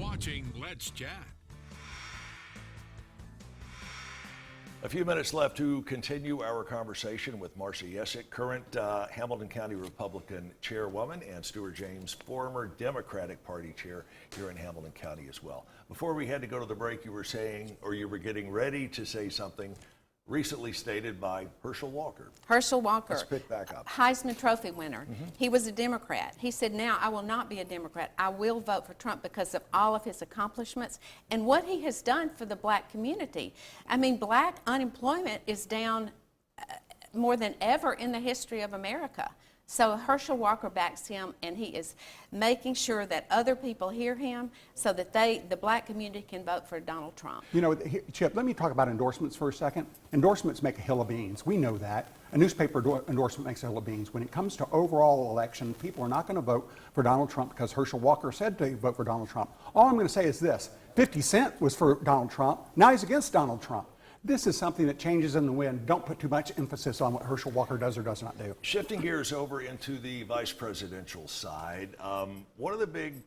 watching Let's Chat. A few minutes left to continue our conversation with Marcia Yesick, current Hamilton County Republican chairwoman, and Stuart James, former Democratic Party chair here in Hamilton County as well. Before we had to go to the break, you were saying, or you were getting ready to say something recently stated by Herschel Walker. Herschel Walker. Let's pick back up. Heisman Trophy winner. He was a Democrat. He said, now I will not be a Democrat. I will vote for Trump because of all of his accomplishments and what he has done for the black community. I mean, black unemployment is down more than ever in the history of America. So Herschel Walker backs him, and he is making sure that other people hear him so that the black community can vote for Donald Trump. You know, Chip, let me talk about endorsements for a second. Endorsements make a hill of beans. We know that. A newspaper endorsement makes a hill of beans. When it comes to overall election, people are not going to vote for Donald Trump because Herschel Walker said to vote for Donald Trump. All I'm going to say is this. 50 Cent was for Donald Trump. Now he's against Donald Trump. This is something that changes in the wind. Don't put too much emphasis on what Herschel Walker does or does not do. Shifting gears over into the vice presidential side, one of the big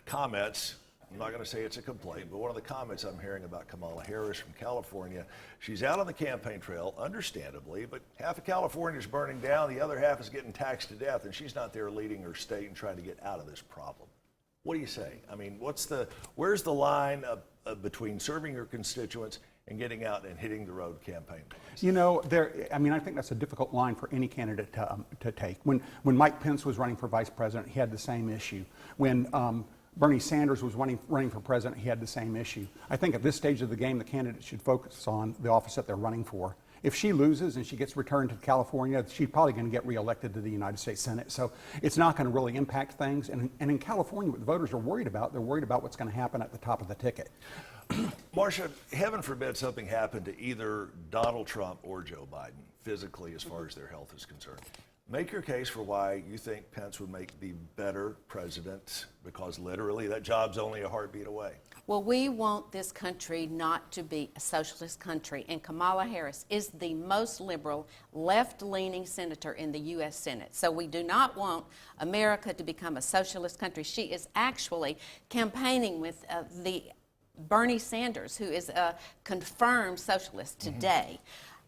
comments, I'm not going to say it's a complaint, but one of the comments I'm hearing about Kamala Harris from California, she's out on the campaign trail, understandably, but half of California is burning down, the other half is getting taxed to death, and she's not there leading her state and trying to get out of this problem. What do you say? I mean, where's the line between serving your constituents and getting out and hitting the road campaign? You know, I think that's a difficult line for any candidate to take. When Mike Pence was running for vice president, he had the same issue. When Bernie Sanders was running for president, he had the same issue. I think at this stage of the game, the candidate should focus on the office that they're running for. If she loses and she gets returned to California, she's probably going to get reelected to the United States Senate. So it's not going to really impact things. And in California, what the voters are worried about, they're worried about what's going to happen at the top of the ticket. Marcia, heaven forbid something happened to either Donald Trump or Joe Biden, physically as far as their health is concerned. Make your case for why you think Pence would make the better president, because literally that job's only a heartbeat away. Well, we want this country not to be a socialist country, and Kamala Harris is the most liberal, left-leaning senator in the U.S. Senate. So we do not want America to become a socialist country. She is actually campaigning with the Bernie Sanders, who is a confirmed socialist today.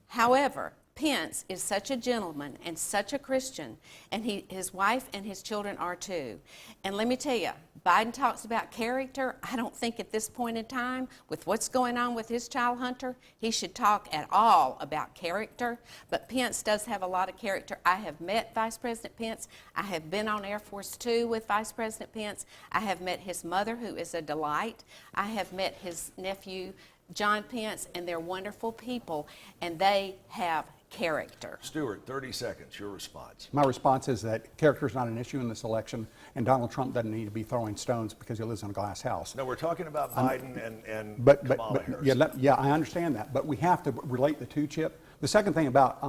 However, Pence is such a gentleman and such a Christian, and his wife and his children are too. And let me tell you, Biden talks about character. I don't think at this point in time, with what's going on with his child hunter, he should talk at all about character. But Pence does have a lot of character. I have met Vice President Pence. I have been on Air Force Two with Vice President Pence. I have met his mother, who is a delight. I have met his nephew, John Pence, and they're wonderful people, and they have character. Stuart, 30 seconds, your response. My response is that character is not an issue in this election, and Donald Trump doesn't need to be throwing stones because he lives in a glass house. No, we're talking about Biden and Kamala Harris. Yeah, I understand that, but we have to relate the two, Chip. The second thing about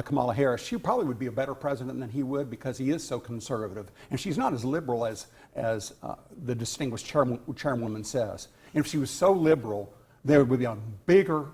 Kamala Harris, she probably would be a better president than he would because he is so conservative, and she's not as liberal as the distinguished chairwoman says. And if she was so liberal, there would be a bigger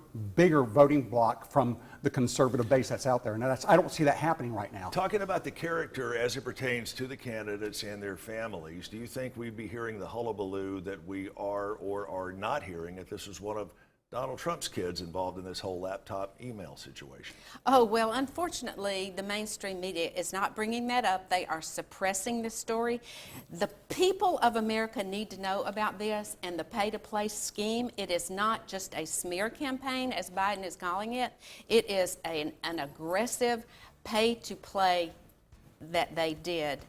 voting bloc from the conservative base that's out there. And I don't see that happening right now. Talking about the character as it pertains to the candidates and their families, do you think we'd be hearing the hullabaloo that we are or are not hearing if this was one of Donald Trump's kids involved in this whole laptop email situation? Oh, well, unfortunately, the mainstream media is not bringing that up. They are suppressing this story. The people of America need to know about this and the pay-to-play scheme. It is not just a smear campaign, as Biden is calling it. It is an aggressive pay-to-play that they did,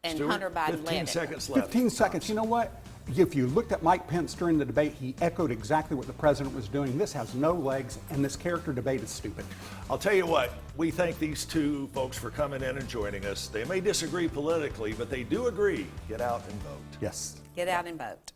and Stuart, Hunter Biden 15 led it. seconds left. 15 seconds. You know what? If you looked at Mike Pence during the debate, he echoed exactly what the president was doing. This has no legs, and this character debate is stupid. I'll tell you what, we thank these two folks for coming in and joining us. They may disagree politically, but they do agree. Get out and vote. Yes. Get out and vote.